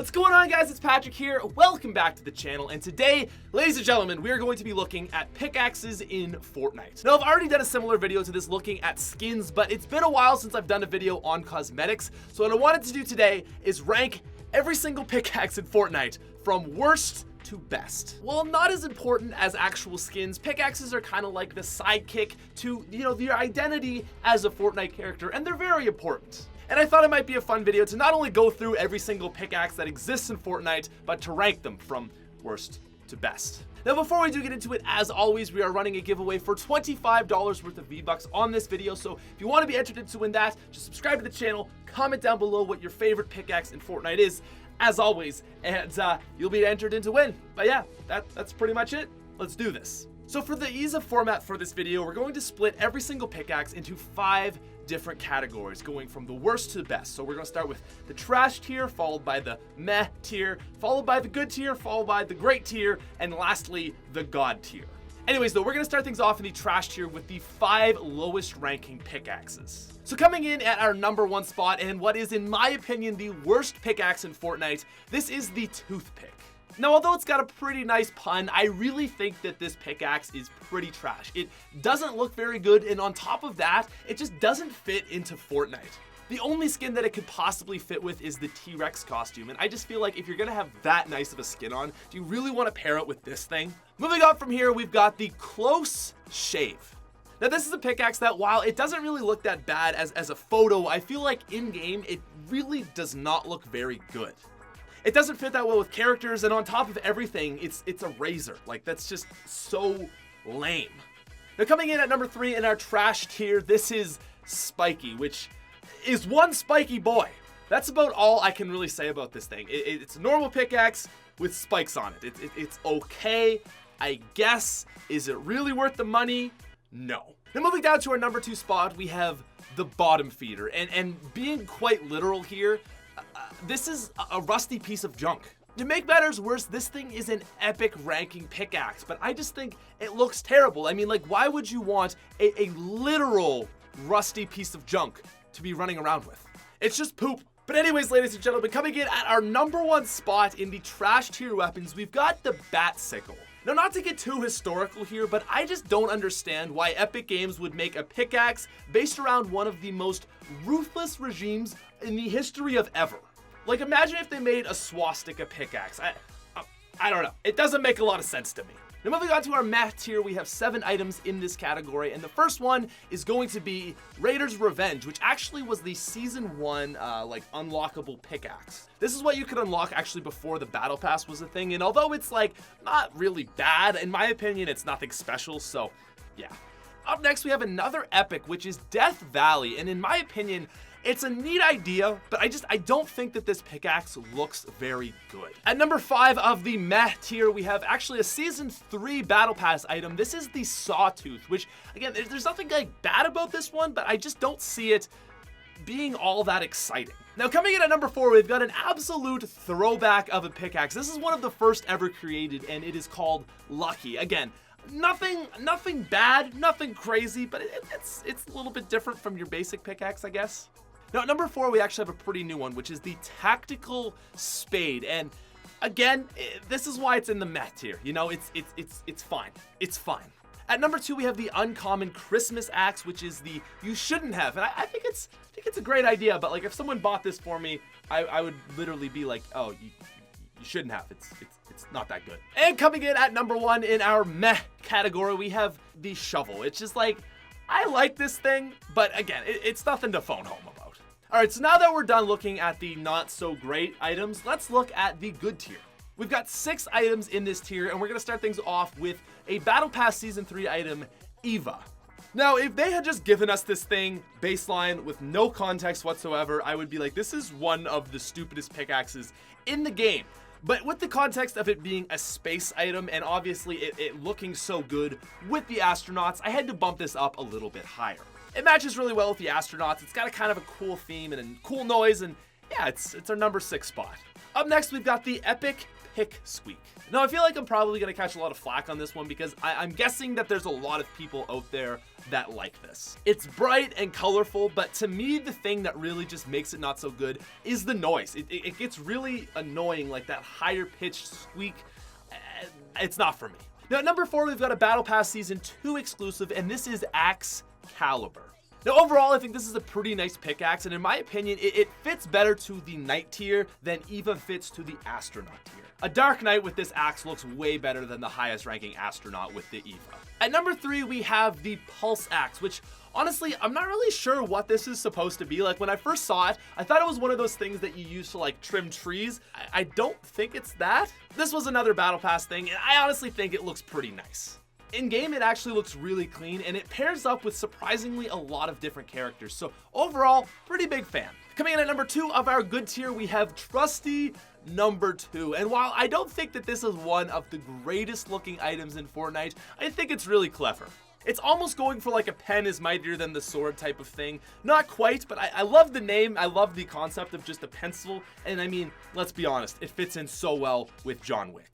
What's going on, guys? It's Patrick here. Welcome back to the channel, and today, ladies and gentlemen, we are going to be looking at pickaxes in Fortnite. Now, I've already done a similar video to this looking at skins, but it's been a while since I've done a video on cosmetics, so what I wanted to do today is rank every single pickaxe in Fortnite from worst to best. While not as important as actual skins, pickaxes are kind of like the sidekick to, your identity as a Fortnite character, and they're very important. And I thought it might be a fun video to not only go through every single pickaxe that exists in Fortnite, but to rank them from worst to best. Now, before we do get into it, as always, we are running a giveaway for $25 worth of V-Bucks on this video. So if you want to be entered in to win that, just subscribe to the channel, comment down below what your favorite pickaxe in Fortnite is, as always, and you'll be entered in to win. But yeah, that's pretty much it. Let's do this. So for the ease of format for this video, we're going to split every single pickaxe into 5 different categories, going from the worst to the best. So we're going to start with the trash tier, followed by the meh tier, followed by the good tier, followed by the great tier, and lastly, the god tier. Anyways, though, we're going to start things off in the trash tier with the 5 lowest ranking pickaxes. So coming in at our number 1 spot, and what is, in my opinion, the worst pickaxe in Fortnite, this is the toothpick. Now, although it's got a pretty nice pun, I really think that this pickaxe is pretty trash. It doesn't look very good, and on top of that, it just doesn't fit into Fortnite. The only skin that it could possibly fit with is the T-Rex costume, and I just feel like if you're gonna have that nice of a skin on, do you really want to pair it with this thing? Moving on from here, we've got the close shave. Now, this is a pickaxe that, while it doesn't really look that bad as a photo, I feel like in-game, it really does not look very good. It doesn't fit that well with characters, and on top of everything, it's a razor. Like, that's just so lame. Now, coming in at number 3 in our trash tier, this is Spiky, which is one spiky boy. That's about all I can really say about this thing. It's a normal pickaxe with spikes on it. It's okay, I guess. Is it really worth the money? No. Now, moving down to our number 2 spot, we have the bottom feeder, and being quite literal here, this is a rusty piece of junk. To make matters worse, this thing is an epic ranking pickaxe, but I just think it looks terrible. I mean, like, why would you want a literal rusty piece of junk to be running around with? It's just poop. But anyways, ladies and gentlemen, coming in at our number 1 spot in the trash tier weapons, we've got the Bat Sickle. Now, not to get too historical here, but I just don't understand why Epic Games would make a pickaxe based around one of the most ruthless regimes in the history of ever. Like, imagine if they made a swastika pickaxe. I don't know. It doesn't make a lot of sense to me. Now, moving on to our meh tier, we have 7 items in this category, and the first one is going to be Raider's Revenge, which actually was the Season 1, unlockable pickaxe. This is what you could unlock actually before the Battle Pass was a thing, and although it's, not really bad, in my opinion, it's nothing special, so, yeah. Up next, we have another epic, which is Death Valley, and in my opinion, it's a neat idea, but I don't think that this pickaxe looks very good. At number 5 of the meh tier, we have actually a Season 3 Battle Pass item. This is the Sawtooth, which, again, there's nothing bad about this one, but I just don't see it being all that exciting. Now, coming in at number 4, we've got an absolute throwback of a pickaxe. This is one of the first ever created, and it is called Lucky. Again, nothing bad, nothing crazy, but it's a little bit different from your basic pickaxe, I guess. Now, at number 4, we actually have a pretty new one, which is the Tactical Spade. And again, this is why it's in the meh tier. It's fine. It's fine. At number 2, we have the Uncommon Christmas Axe, which is the You Shouldn't Have. And I think it's a great idea, but if someone bought this for me, I would literally be like, oh, you shouldn't have. It's not that good. And coming in at number 1 in our meh category, we have the Shovel. It's just I like this thing, but again, it's nothing to phone home about. All right, so now that we're done looking at the not so great items, let's look at the good tier. We've got 6 items in this tier, and we're gonna start things off with a Battle Pass Season 3 item, Eva. Now, if they had just given us this thing baseline with no context whatsoever, I would be like, this is one of the stupidest pickaxes in the game. But with the context of it being a space item, and obviously it looking so good with the astronauts, I had to bump this up a little bit higher. It matches really well with the astronauts. It's got a kind of a cool theme and a cool noise, and yeah, it's our number 6 spot. Up next, we've got the epic Pick Squeak. Now, I feel like I'm probably going to catch a lot of flack on this one because I'm guessing that there's a lot of people out there that like this. It's bright and colorful, but to me, the thing that really just makes it not so good is the noise. It gets really annoying, like that higher pitched squeak. It's not for me. Now, at number 4, we've got a Battle Pass Season 2 exclusive, and this is Axe Caliber. Now, overall, I think this is a pretty nice pickaxe, and in my opinion, it fits better to the Knight tier than Eva fits to the Astronaut tier. A Dark Knight with this axe looks way better than the highest ranking Astronaut with the Eva. At number 3, we have the Pulse Axe, which honestly, I'm not really sure what this is supposed to be. Like, when I first saw it, I thought it was one of those things that you use to like trim trees. I don't think it's that. This was another Battle Pass thing, and I honestly think it looks pretty nice. In game, it actually looks really clean, and it pairs up with surprisingly a lot of different characters. So overall, pretty big fan. Coming in at number 2 of our good tier, we have Trusty number 2. And while I don't think that this is one of the greatest looking items in Fortnite, I think it's really clever. It's almost going for like a pen is mightier than the sword type of thing. Not quite, but I love the name. I love the concept of just a pencil. And I mean, let's be honest, it fits in so well with John Wick.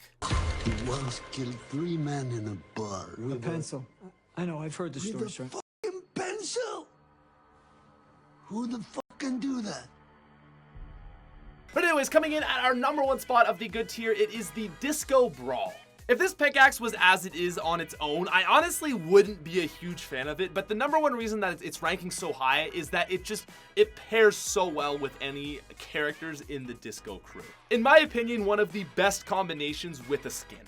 He once killed 3 men in a bar. With a pencil. I know, I've heard the story, With sir. a fucking pencil? Who the fuck can do that? But anyways, coming in at our number 1 spot of the good tier, it is the Disco Brawl. If this pickaxe was as it is on its own, I honestly wouldn't be a huge fan of it, but the number 1 reason that it's ranking so high is that it pairs so well with any characters in the Disco crew. In my opinion, one of the best combinations with a skin.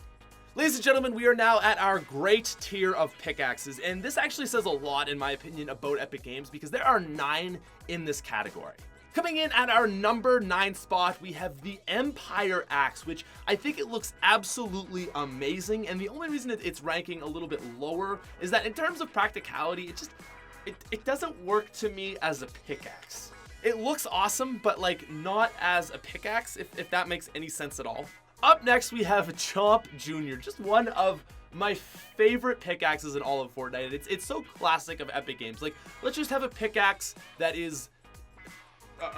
Ladies and gentlemen, we are now at our great tier of pickaxes, and this actually says a lot, in my opinion, about Epic Games because there are 9 in this category. Coming in at our number 9 spot, we have the Empire Axe, which I think it looks absolutely amazing. And the only reason it's ranking a little bit lower is that in terms of practicality, it doesn't work to me as a pickaxe. It looks awesome, but like not as a pickaxe, if that makes any sense at all. Up next, we have Chomp Jr., just one of my favorite pickaxes in all of Fortnite. It's so classic of Epic Games. Like, let's just have a pickaxe that is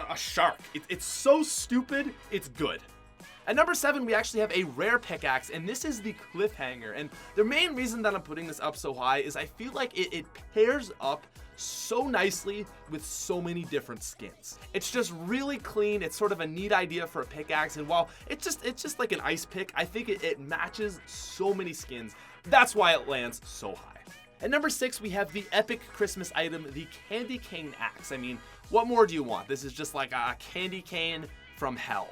a shark. It's so stupid, it's good. At number 7, we actually have a rare pickaxe, and this is the Cliffhanger. And the main reason that I'm putting this up so high is I feel like it pairs up so nicely with so many different skins. It's just really clean. It's sort of a neat idea for a pickaxe, and while it's just like an ice pick, I think it matches so many skins. That's why it lands so high. At number 6, we have the epic Christmas item, the Candy Cane Axe. I mean, what more do you want? This is just like a candy cane from hell.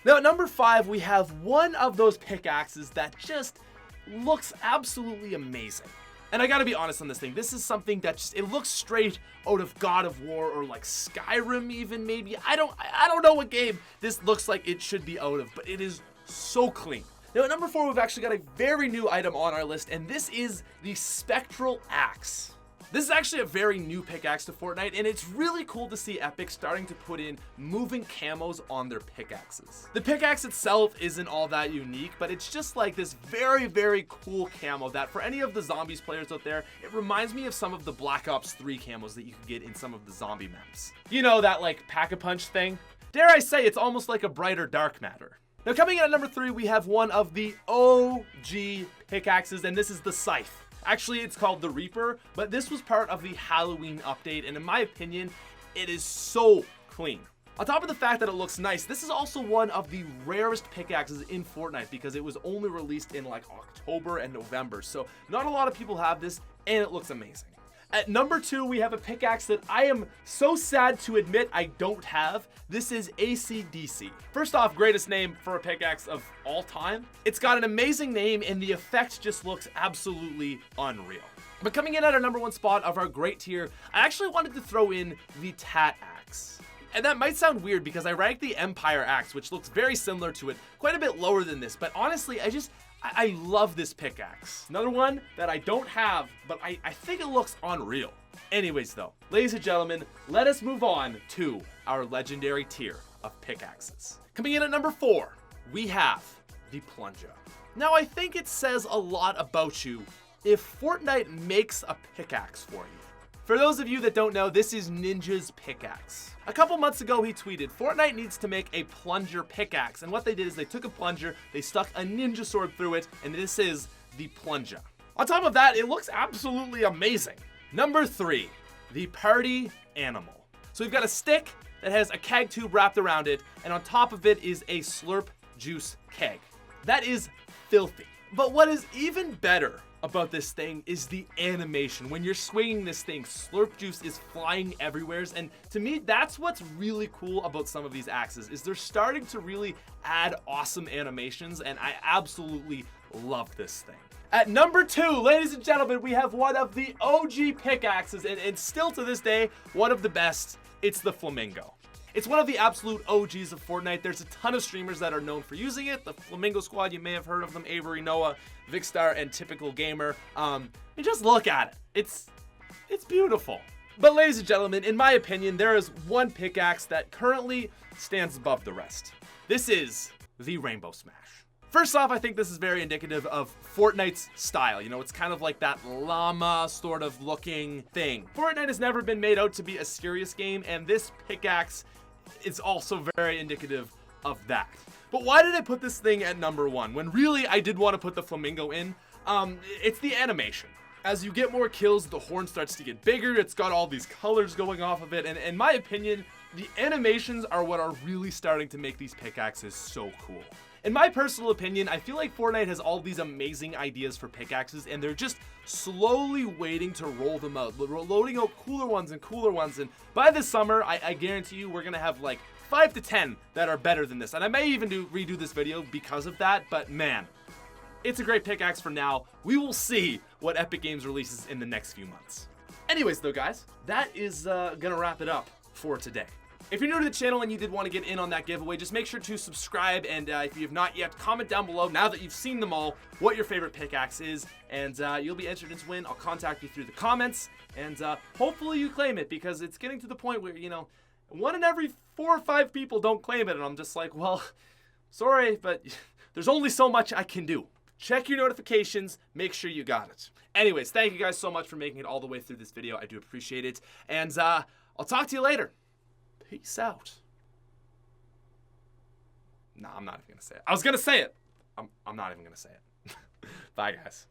Now at number 5, we have one of those pickaxes that just looks absolutely amazing. And I gotta be honest on this thing. This is something that just, it looks straight out of God of War or like Skyrim even maybe. I don't know what game this looks like it should be out of, but it is so clean. Now at number 4, we've actually got a very new item on our list, and this is the Spectral Axe. This is actually a very new pickaxe to Fortnite, and it's really cool to see Epic starting to put in moving camos on their pickaxes. The pickaxe itself isn't all that unique, but it's just like this very, very cool camo that for any of the zombies players out there, it reminds me of some of the Black Ops 3 camos that you can get in some of the zombie maps. You know, that like pack-a-punch thing? Dare I say, it's almost like a brighter dark matter. Now coming in at number 3, we have one of the OG pickaxes, and this is the Scythe. Actually, it's called the Reaper, but this was part of the Halloween update, and in my opinion, it is so clean. On top of the fact that it looks nice, this is also one of the rarest pickaxes in Fortnite because it was only released in like October and November, so not a lot of people have this, and it looks amazing. At number 2, we have a pickaxe that I am so sad to admit I don't have. This is AC/DC. First off, greatest name for a pickaxe of all time. It's got an amazing name, and the effect just looks absolutely unreal. But coming in at our number 1 spot of our great tier, I actually wanted to throw in the Tat Axe. And that might sound weird because I ranked the Empire Axe, which looks very similar to it, quite a bit lower than this, but honestly, I love this pickaxe. Another one that I don't have, but I think it looks unreal. Anyways though, ladies and gentlemen, let us move on to our legendary tier of pickaxes. Coming in at number 4, we have the Plunger. Now I think it says a lot about you if Fortnite makes a pickaxe for you. For those of you that don't know, this is Ninja's pickaxe. A couple months ago, he tweeted, Fortnite needs to make a plunger pickaxe. And what they did is they took a plunger, they stuck a ninja sword through it, and this is the Plunger. On top of that, it looks absolutely amazing. Number 3, the party animal. So we've got a stick that has a keg tube wrapped around it, and on top of it is a slurp juice keg. That is filthy. But what is even better about this thing is the animation. When you're swinging this thing, slurp juice is flying everywhere, and to me, that's what's really cool about some of these axes, is they're starting to really add awesome animations, and I absolutely love this thing. At number 2, ladies and gentlemen, we have one of the OG pickaxes, and still to this day, one of the best. It's the Flamingo. It's one of the absolute OGs of Fortnite. There's a ton of streamers that are known for using it. The Flamingo Squad, you may have heard of them. Avery, Noah, Vicstar, and Typical Gamer. And just look at it. It's beautiful. But ladies and gentlemen, in my opinion, there is one pickaxe that currently stands above the rest. This is the Rainbow Smash. First off, I think this is very indicative of Fortnite's style. You know, it's kind of like that llama sort of looking thing. Fortnite has never been made out to be a serious game, and this pickaxe is also very indicative of that. But why did I put this thing at number 1 when really I did want to put the Flamingo in? It's the animation. As you get more kills, the horn starts to get bigger. It's got all these colors going off of it, and in my opinion, the animations are what are really starting to make these pickaxes so cool. In my personal opinion, I feel like Fortnite has all these amazing ideas for pickaxes, and they're just slowly waiting to roll them out, loading out cooler ones, and by this summer, I guarantee you we're gonna have like 5 to 10 that are better than this, and I may even redo this video because of that, but man, it's a great pickaxe for now. We will see what Epic Games releases in the next few months. Anyways though, guys, that is gonna wrap it up for today. If you're new to the channel and you did want to get in on that giveaway, just make sure to subscribe, and if you have not yet, comment down below, now that you've seen them all, what your favorite pickaxe is, and you'll be entered to win. I'll contact you through the comments, and hopefully you claim it, because it's getting to the point where, you know, 1 in every 4 or 5 people don't claim it, and I'm just like, well, sorry, but there's only so much I can do. Check your notifications, make sure you got it. Anyways, thank you guys so much for making it all the way through this video. I do appreciate it, and I'll talk to you later. Peace out. Nah, I'm not even gonna say it. I was gonna say it. I'm not even gonna say it. Bye, guys.